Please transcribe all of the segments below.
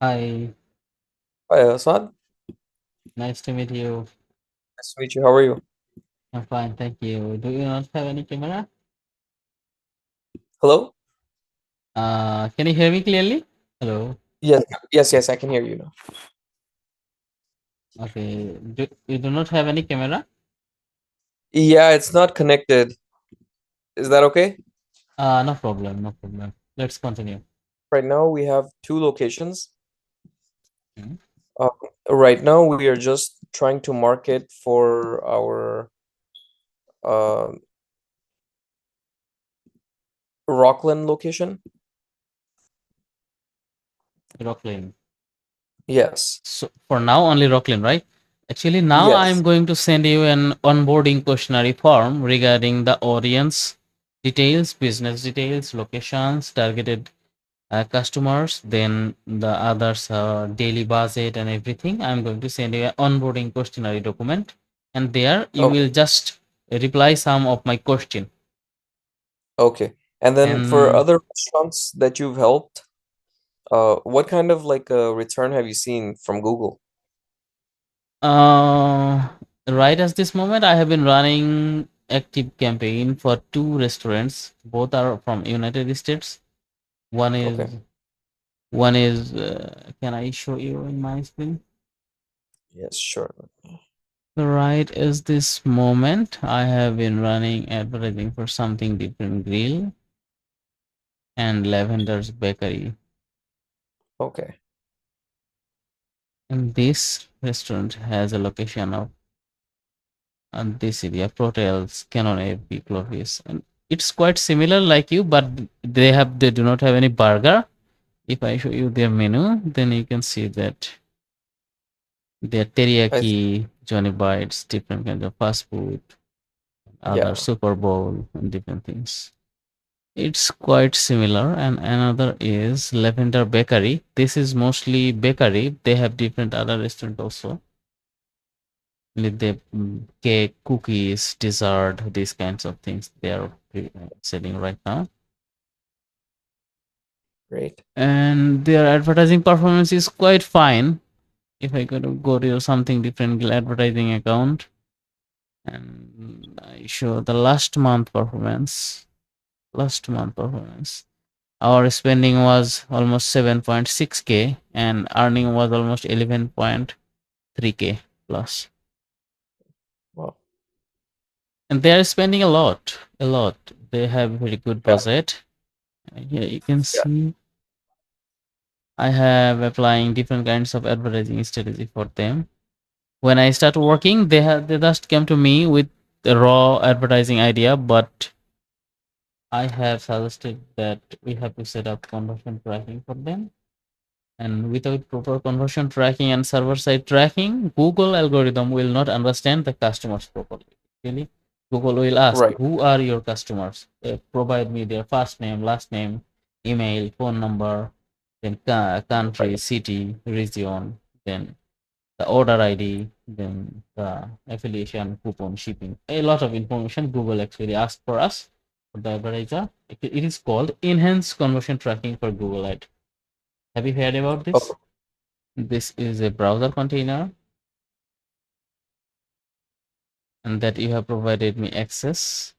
Hi, Hi, Assad. nice to meet you. Nice to meet you. How are you? I'm fine, thank you. Do you not have any camera? Hello? Can you hear me clearly? Hello. Yes, yes, I can hear you now. Okay. You do not have any camera? Yeah, it's not connected. Is that okay? No problem, no problem. Let's continue. Right now, we have two locations. Hmm. Um, right now, we are just trying to market for our uh, Rockland location. Rocklin. Yes, So for now, only Rocklin, right? Actually, now I'm yes. going to send you an onboarding questionnaire form regarding the audience details, business details, locations, targeted customers, then the others daily budget and everything. I'm going to send you an onboarding questionnaire document, and there you Okay, will just reply some of my question. okay. And then for And other restaurants that you've helped, what kind of like a return have you seen from Google? uh, right at this moment, I have been running active campaign for two restaurants. Both are from United States. One Okay. is one is. Can I show you in my screen? Yes, sure. Right as this moment, I have been running advertising for something different grill and Lavender's Bakery. Okay. And this restaurant has a location of this area, Protels, Canon AB, Clovis. And it's quite similar like you, but they do not have any burger. If I show you their menu, then you can see that their I th teriyaki, Johnny Bites, different kinds of fast food, other yeah. Super Bowl, and different things. It's quite similar. And another is Lavender Bakery. This is mostly bakery. They have different other restaurant also with the cake, cookies, dessert, these kinds of things they are selling right now. Great. And their advertising performance is quite fine. If I could go to something different advertising account and I show the last month performance. Our spending was almost 7.6k and earning was almost 11.3k plus. Well, And they are spending a lot, a lot. They have very good yeah, budget. Here you can yeah. see I have applying different kinds of advertising strategy for them. When I start working, they just came to me with the raw advertising idea, but I have suggested that we have to set up conversion tracking for them. And without proper conversion tracking and server side tracking, Google algorithm will not understand the customers properly. Really, Google will ask, Right. "Who are your customers?" Provide me their first name, last name, email, phone number, then country, Right. city, region, then the order ID, then the affiliation, coupon, shipping. A lot of information Google actually asks for us for the advertiser. It is called enhanced conversion tracking for Google Ad. Have you heard about Okay. this? This is a browser container and that you have provided me access.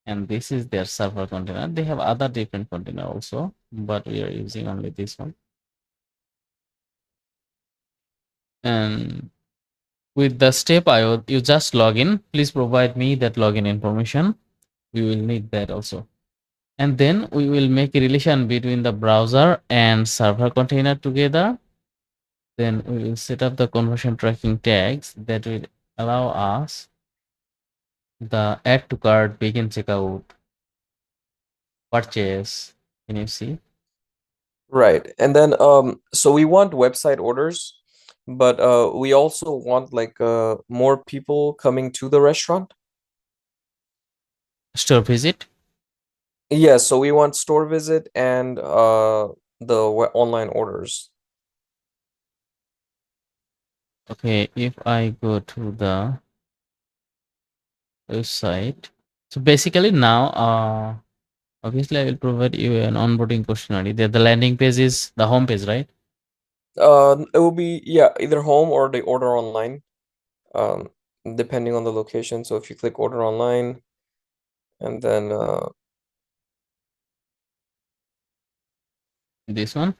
And this is their server container. They have other different container also, but we are using only this one. And with the step you just log in. Please provide me that login information. We will need that also. And then we will make a relation between the browser and server container together. Then we will set up the conversion tracking tags that will allow us the add to cart, begin checkout, purchase. Can you see? Right. And then so we want website orders, but we also want like more people coming to the restaurant. Store visit. Yeah, so we want store visit and the online orders. Okay, if I go to the website. So basically now, obviously I will provide you an onboarding questionnaire. The landing page is the home page, right? It will be, yeah, either home or they order online, um, depending on the location. So if you click order online and then This one.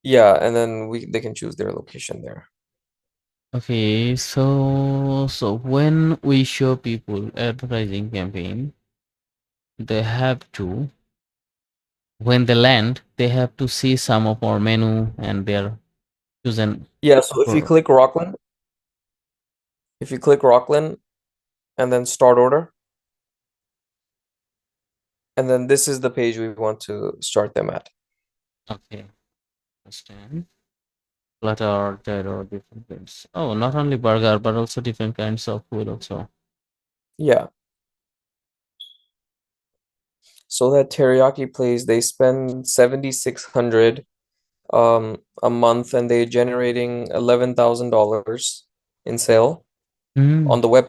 yeah, and then they can choose their location there. Okay, so when we show people advertising campaign, they have to, when they land, they have to see some of our menu and their chosen. Yeah, so if you For click Rockland and then start order, and then this is the page we want to start them at. okay, understand. Platter, gyro, different kinds. Oh, not only burger, but also different kinds of food also. Yeah. So that teriyaki place, they spend 7,600 a month, and they're generating $11,000 in sale on Mm. the web,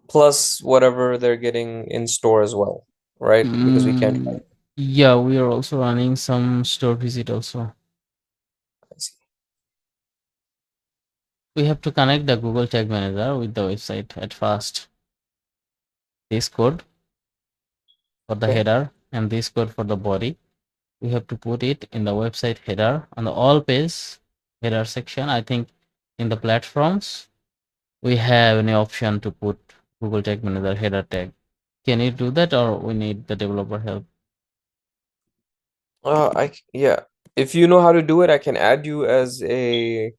plus whatever they're getting in store as well, right? Because we can't. Mm, yeah, we are also running some store visit also. I see. We have to connect the Google Tag Manager with the website at first. This code for the Okay. header and this code for the body. We have to put it in the website header on the all page header section. I think in the platforms we have an option to put Google Tag Manager header tag. Can you do that or we need the developer help? Yeah. If you know how to do it, I can add you as a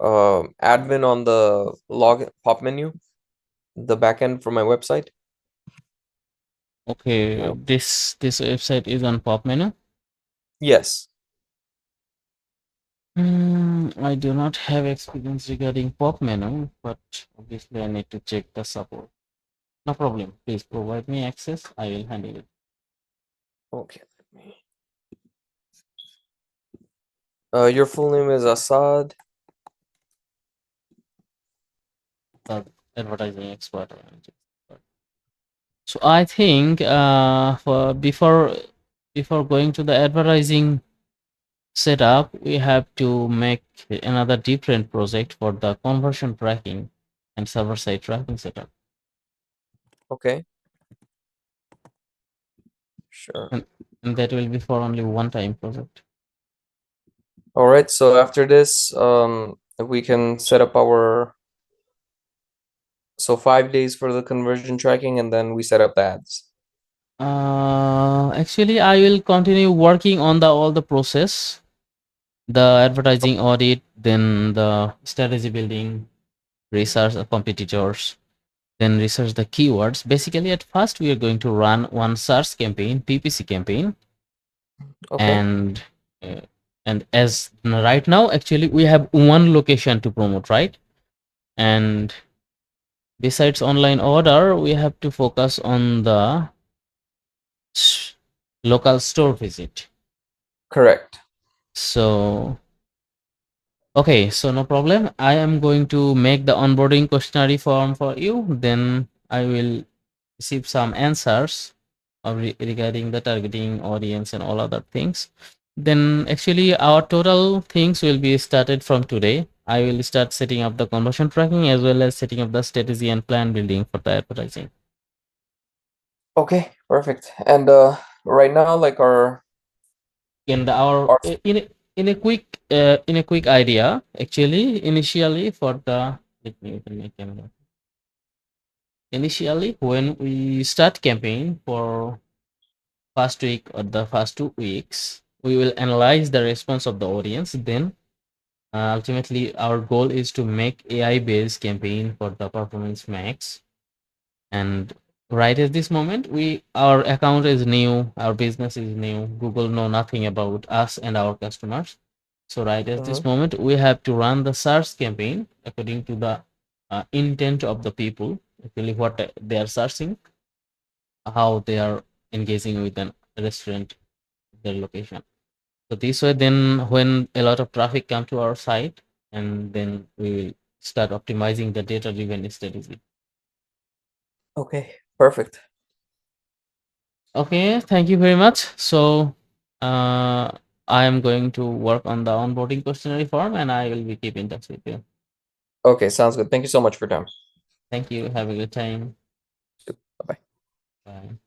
admin on the log pop menu, the backend for my website. Okay, Uh, this website is on pop menu. yes. I do not have experience regarding pop menu, but obviously I need to check the support. No problem. Please provide me access. I will handle it. Okay. Your full name is Assad. The advertising expert. So I think for before going to the advertising setup, we have to make another different project for the conversion tracking and server side tracking setup, Okay. Sure. and, and that will be for only one time project. All right. So after this, we can set up our, so 5 days for the conversion tracking, and then we set up the ads. Actually, I will continue working on the all the process, the advertising audit, then the strategy building, research the competitors, then research the keywords. Basically, at first we are going to run one search campaign, PPC campaign, Okay. and uh, as right now, actually we have one location to promote, right? And besides online order, we have to focus on the local store visit. Correct. So okay, so no problem. I am going to make the onboarding questionnaire form for you. Then I will receive some answers regarding the targeting audience and all other things. Then actually our total things will be started from today. I will start setting up the conversion tracking as well as setting up the strategy and plan building for the advertising. Okay. Perfect. And right now, like In the our our in a quick idea, actually initially for the let me open my camera. Initially, when we start campaign for first week or the first 2 weeks, we will analyze the response of the audience. Then, ultimately, our goal is to make AI-based campaign for the performance max. And right at this moment, our account is new, our business is new. Google know nothing about us and our customers. So right at this Mhm. moment, we have to run the search campaign according to the intent of the people, actually what they are searching, how they are engaging with an restaurant, their location. So this way, then when a lot of traffic come to our site, and then we will start optimizing the data-driven strategy. Okay. Perfect. Okay, thank you very much. So, uh, I am going to work on the onboarding questionnaire form, and I will be keep in touch with you. Okay, sounds good. Thank you so much for your time. Thank you. Have a good time. Bye-bye. Bye.